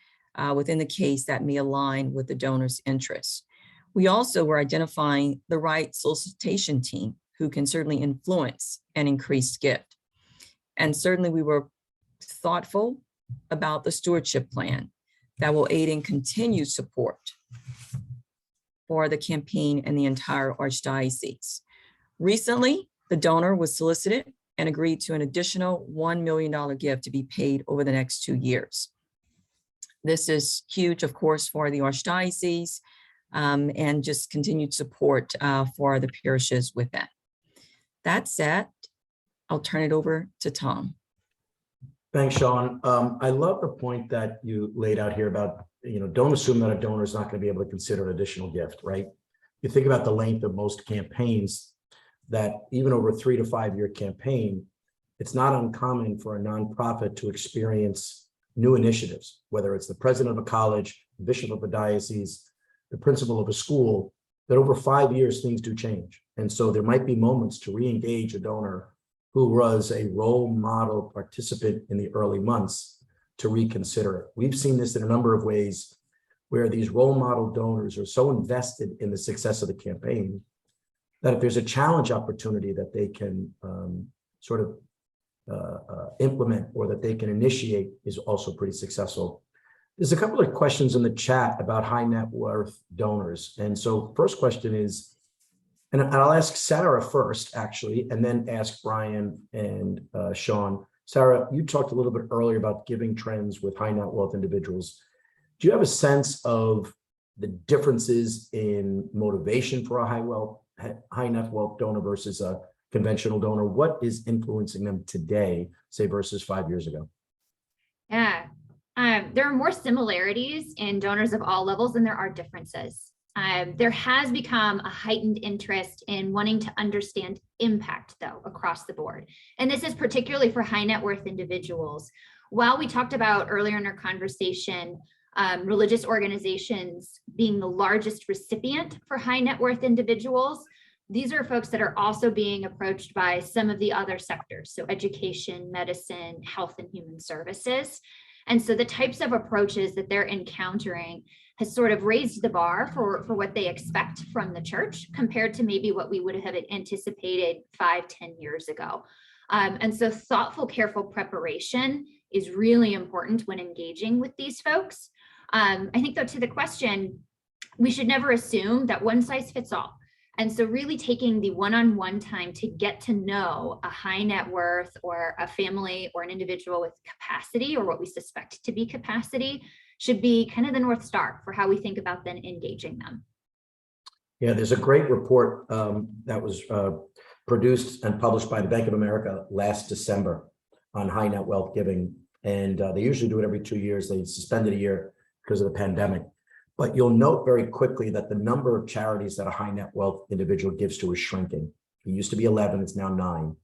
S4: within the case that may align with the donor's interests. We also were identifying the right solicitation team who can certainly influence an increased gift. And certainly we were thoughtful about the stewardship plan that will aid in continued support for the campaign in the entire Archdiocese. Recently, the donor was solicited and agreed to an additional $1 million gift to be paid over the next 2 years. This is huge, of course, for the Archdiocese and just continued support for the parishes with that. That said, I'll turn it over to Tom.
S1: Thanks, Sean. I love the point that you laid out here about, don't assume that a donor is not going to be able to consider an additional gift, right? You think about the length of most campaigns, that even over a 3 to 5 year campaign, it's not uncommon for a nonprofit to experience new initiatives, whether it's the president of a college, the bishop of a diocese, the principal of a school, that over 5 years, things do change. And so there might be moments to re-engage a donor who was a role model participant in the early months to reconsider it. We've seen this in a number of ways where these role model donors are so invested in the success of the campaign that if there's a challenge opportunity that they can implement or that they can initiate is also pretty successful. There's a couple of questions in the chat about high net worth donors. And so first question is, and I'll ask Sarah first, actually, and then ask Brian and Sean. Sarah, you talked a little bit earlier about giving trends with high net wealth individuals. Do you have a sense of the differences in motivation for a high net wealth donor versus a conventional donor? What is influencing them today, say, versus 5 years ago?
S5: Yeah, there are more similarities in donors of all levels than there are differences. There has become a heightened interest in wanting to understand impact, though, across the board. And this is particularly for high net worth individuals. While we talked about earlier in our conversation, religious organizations being the largest recipient for high net worth individuals, these are folks that are also being approached by some of the other sectors, so education, medicine, health, and human services. And so the types of approaches that they're encountering has sort of raised the bar for what they expect from the church compared to maybe what we would have anticipated 5-10 years ago. And so thoughtful, careful preparation is really important when engaging with these folks. I think, though, to the question, we should never assume that one size fits all. And so really taking the one-on-one time to get to know a high net worth or a family or an individual with capacity or what we suspect to be capacity should be kind of the North Star for how we think about then engaging them.
S1: Yeah, there's a great report that was produced and published by the Bank of America last December on high net wealth giving. And they usually do it every 2 years. They suspended a year because of the pandemic. But you'll note very quickly that the number of charities that a high net wealth individual gives to is shrinking. It used to be 11, it's now 9.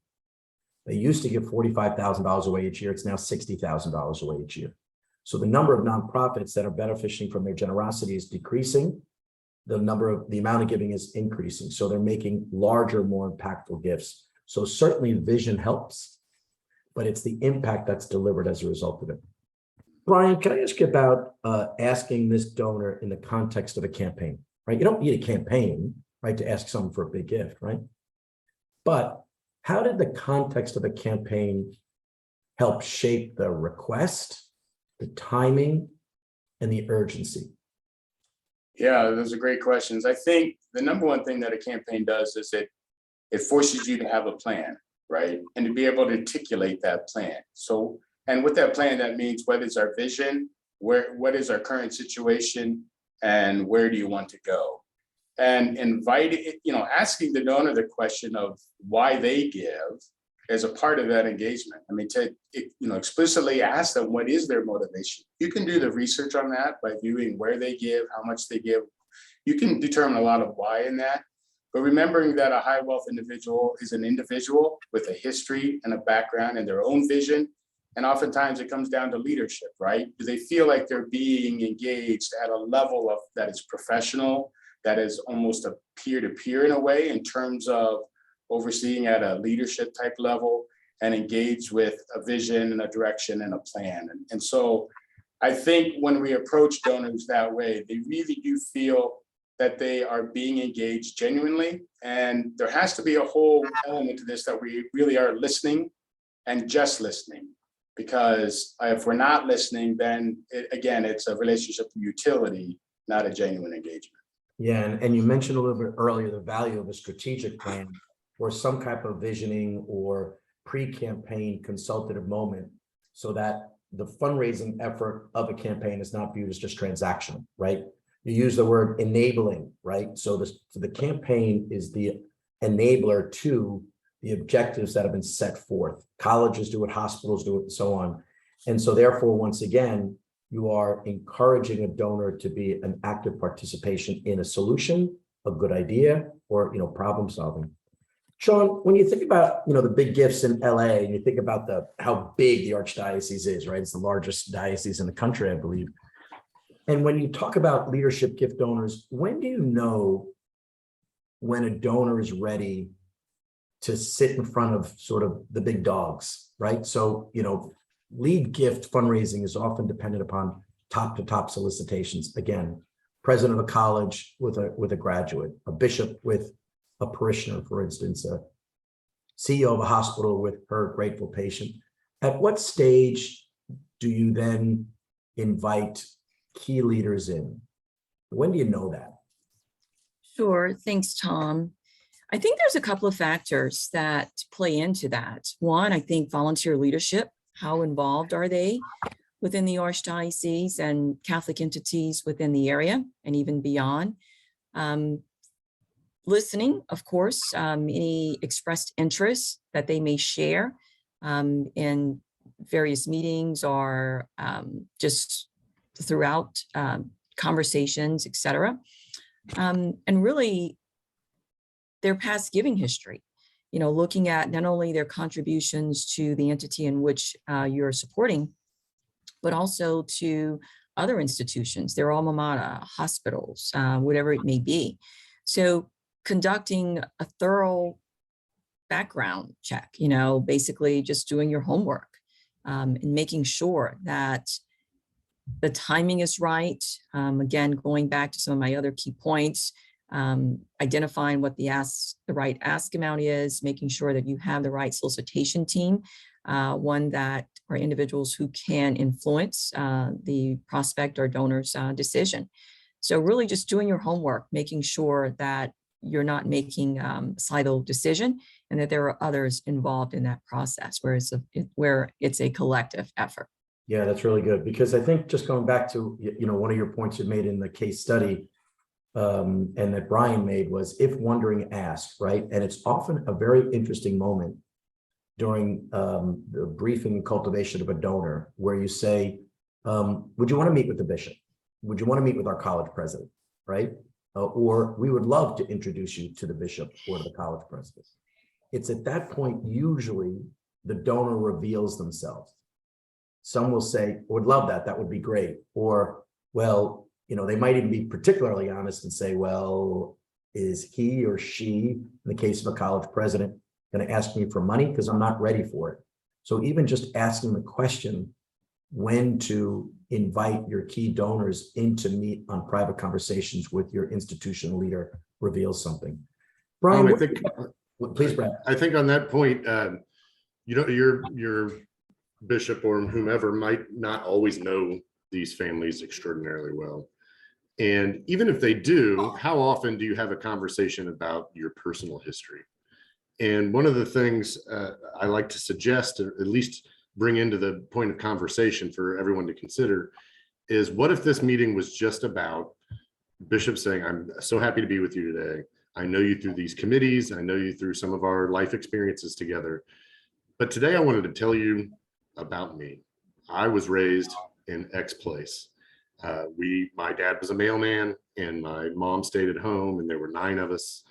S1: They used to give $45,000 away each year. It's now $60,000 away each year. So the number of nonprofits that are benefiting from their generosity is decreasing. The amount of giving is increasing. So they're making larger, more impactful gifts. So certainly vision helps, but it's the impact that's delivered as a result of it. Brian, can I ask you about asking this donor in the context of a campaign, right? You don't need a campaign, right, to ask someone for a big gift, right? But how did the context of a campaign help shape the request, the timing, and the urgency?
S3: Yeah, those are great questions. I think the number one thing that a campaign does is it forces you to have a plan, right? And to be able to articulate that plan. And with that plan, that means what is our vision, what is our current situation, and where do you want to go? And asking the donor the question of why they give is a part of that engagement. I mean, to explicitly ask them what is their motivation. You can do the research on that by viewing where they give, how much they give. You can determine a lot of why in that. But remembering that a high wealth individual is an individual with a history and a background and their own vision. And oftentimes it comes down to leadership, right? Do they feel like they're being engaged at a level that is professional, that is almost a peer-to-peer in a way in terms of overseeing at a leadership type level and engaged with a vision and a direction and a plan. And so I think when we approach donors that way, they really do feel that they are being engaged genuinely. And there has to be a whole element to this that we really are listening and just listening. Because if we're not listening, then it's a relationship of utility, not a genuine engagement.
S1: Yeah, and you mentioned a little bit earlier the value of a strategic plan or some type of visioning or pre-campaign consultative moment so that the fundraising effort of a campaign is not viewed as just transactional, right? You use the word enabling, right? So the campaign is the enabler to the objectives that have been set forth. Colleges do it, hospitals do it, and so on. And so therefore, once again, you are encouraging a donor to be an active participation in a solution, a good idea, or problem solving. Sean, when you think about the big gifts in LA, and you think about how big the Archdiocese is, right? It's the largest diocese in the country, I believe. And when you talk about leadership gift donors, when do you know when a donor is ready to sit in front of sort of the big dogs, right? So, lead gift fundraising is often dependent upon top to top solicitations. Again, president of a college with a graduate, a bishop with a parishioner, for instance, a CEO of a hospital with her grateful patient. At what stage do you then invite key leaders in? When do you know that?
S4: Sure. Thanks, Tom. I think there's a couple of factors that play into that. One, I think volunteer leadership. How involved are they within the Archdiocese and Catholic entities within the area and even beyond? Listening, of course, any expressed interest that they may share in various meetings or just throughout conversations, et cetera. And really their past giving history, looking at not only their contributions to the entity in which you're supporting, but also to other institutions, their alma mater, hospitals, whatever it may be. So conducting a thorough background check, basically just doing your homework and making sure that the timing is right. Again, going back to some of my other key points, identifying what the right ask amount is, making sure that you have the right solicitation team, one that are individuals who can influence the prospect or donor's decision. So really just doing your homework, making sure that you're not making a silo decision and that there are others involved in that process where it's a collective effort.
S1: Yeah, that's really good, because I think just going back to one of your points you made in the case study and that Brian made was, if wondering, ask, right? And it's often a very interesting moment during the briefing and cultivation of a donor where you say, would you want to meet with the bishop? Would you want to meet with our college president, right? Or we would love to introduce you to the bishop or the college president. It's at that point, usually the donor reveals themselves. Some will say, would love that, that would be great. Or, well, they might even be particularly honest and say, well, is he or she, in the case of a college president, going to ask me for money? Because I'm not ready for it. So even just asking the question, when to invite your key donors in to meet on private conversations with your institutional leader reveals something. Brian, please, Brad.
S6: I think on that point, your bishop or whomever might not always know these families extraordinarily well. And even if they do, how often do you have a conversation about your personal history? And one of the things I like to suggest, or at least bring into the point of conversation for everyone to consider, is what if this meeting was just about Bishop saying, I'm so happy to be with you today. I know you through these committees. I know you through some of our life experiences together. But today I wanted to tell you about me. I was raised in X place. My dad was a mailman and my mom stayed at home, and there were 9 of us.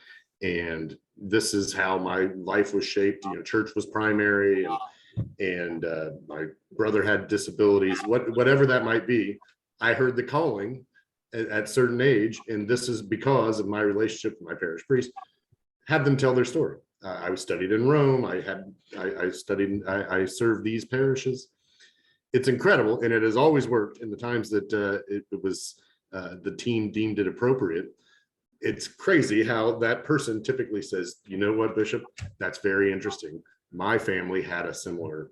S6: And this is how my life was shaped. Church was primary, and my brother had disabilities, whatever that might be. I heard the calling at a certain age, and this is because of my relationship with my parish priest. Have them tell their story. I was studied in Rome. I served these parishes. It's incredible, and it has always worked in the times that it was the team deemed it appropriate. It's crazy how that person typically says, you know what, Bishop, that's very interesting. My family had a similar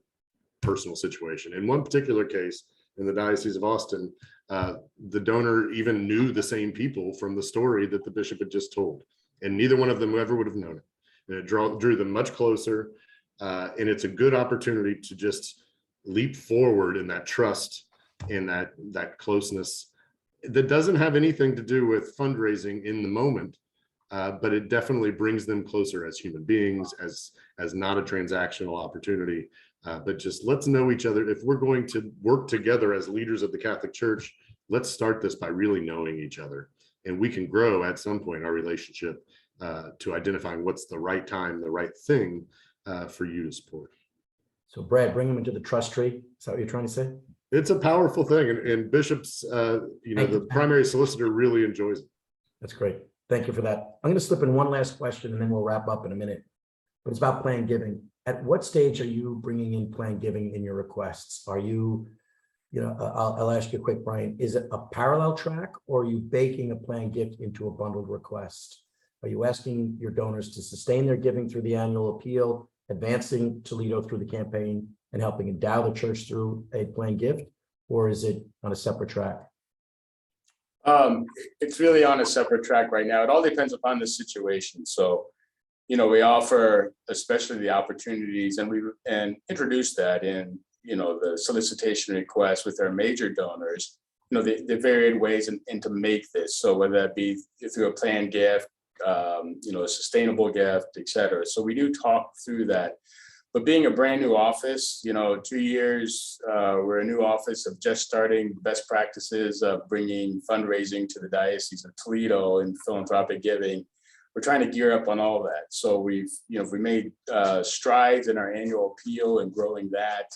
S6: personal situation. In one particular case, in the Diocese of Austin, The donor even knew the same people from the story that the bishop had just told, and neither one of them ever would have known it. And it drew them much closer, and it's a good opportunity to just leap forward in that trust and that closeness that doesn't have anything to do with fundraising in the moment, but it definitely brings them closer as human beings, as not a transactional opportunity, but just let's know each other. If we're going to work together as leaders of the Catholic Church, let's start this by really knowing each other, and we can grow at some point our relationship to identifying what's the right time, the right thing for you to support.
S1: So Brad, bring them into the trust tree. Is that what you're trying to say?
S6: It's a powerful thing, and bishops, the primary solicitor really enjoys it.
S1: That's great. Thank you for that. I'm going to slip in one last question and then we'll wrap up in a minute. But it's about planned giving. At what stage are you bringing in planned giving in your requests? Are you, I'll ask you quick, Brian, is it a parallel track, or are you baking a planned gift into a bundled request? Are you asking your donors to sustain their giving through the annual appeal, advancing Toledo through the campaign, and helping endow the church through a planned gift, or is it on a separate track?
S3: It's really on a separate track right now. It all depends upon the situation. So, we offer especially the opportunities, and we introduce that in, the solicitation request with our major donors, the varied ways and to make this. So whether that be through a planned gift, a sustainable gift, et cetera. So we do talk through that. But being a brand new office, 2 years, we're a new office of just starting best practices of bringing fundraising to the Diocese of Toledo and philanthropic giving. We're trying to gear up on all that. So we made strides in our annual appeal and growing that.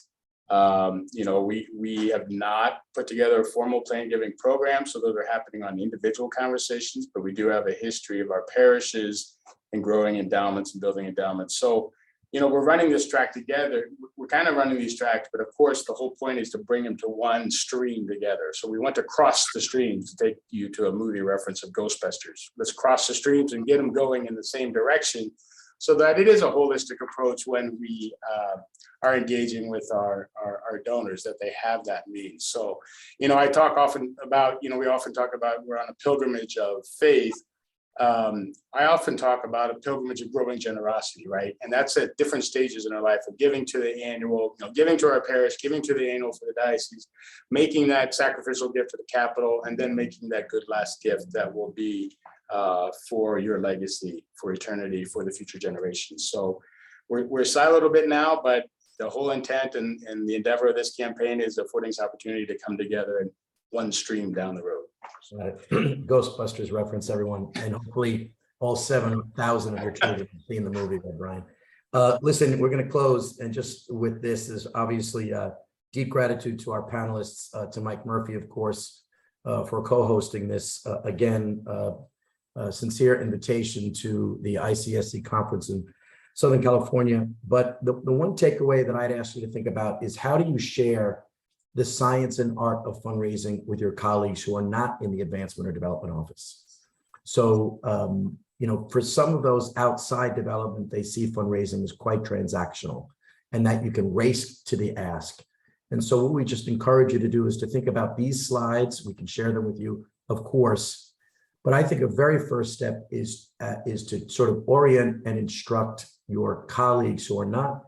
S3: We have not put together a formal planned giving program, so those are happening on individual conversations, but we do have a history of our parishes and growing endowments and building endowments. So, we're running this track together. We're kind of running these tracks, but of course, the whole point is to bring them to one stream together. So we want to cross the streams, to take you to a movie reference of Ghostbusters. Let's cross the streams and get them going in the same direction, so that it is a holistic approach when we are engaging with our donors, that they have that means. So, I talk often about, we often talk about we're on a pilgrimage of faith. I often talk about a pilgrimage of growing generosity, right? And that's at different stages in our life, of giving to the annual, giving to our parish, giving to the annual for the diocese, making that sacrificial gift to the capital, and then making that good last gift that will be for your legacy, for eternity, for the future generations. So we're siloed a bit now, but the whole intent and the endeavor of this campaign is affording us opportunity to come together in one stream down the road.
S1: Ghostbusters reference, everyone, and hopefully all 7,000 of your children have seen the movie by Brian. Listen, we're going to close, and just with this is obviously deep gratitude to our panelists, to Mike Murphy, of course, for co-hosting this. Again, sincere invitation to the ICSC conference in Southern California. But the one takeaway that I'd ask you to think about is, how do you share the science and art of fundraising with your colleagues who are not in the advancement or development office? So, for some of those outside development, they see fundraising as quite transactional, and that you can race to the ask. And so what we just encourage you to do is to think about these slides. We can share them with you, of course, but I think a very first step is to sort of orient and instruct your colleagues who are not,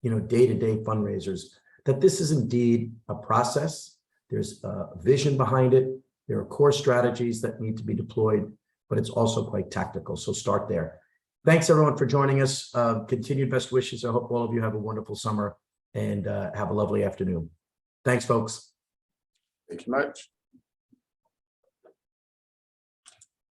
S1: day-to-day fundraisers, that this is indeed a process. There's a vision behind it. There are core strategies that need to be deployed, but it's also quite tactical. So start there. Thanks everyone for joining us. Continued best wishes. I hope all of you have a wonderful summer and have a lovely afternoon. Thanks, folks.
S3: Thank you much.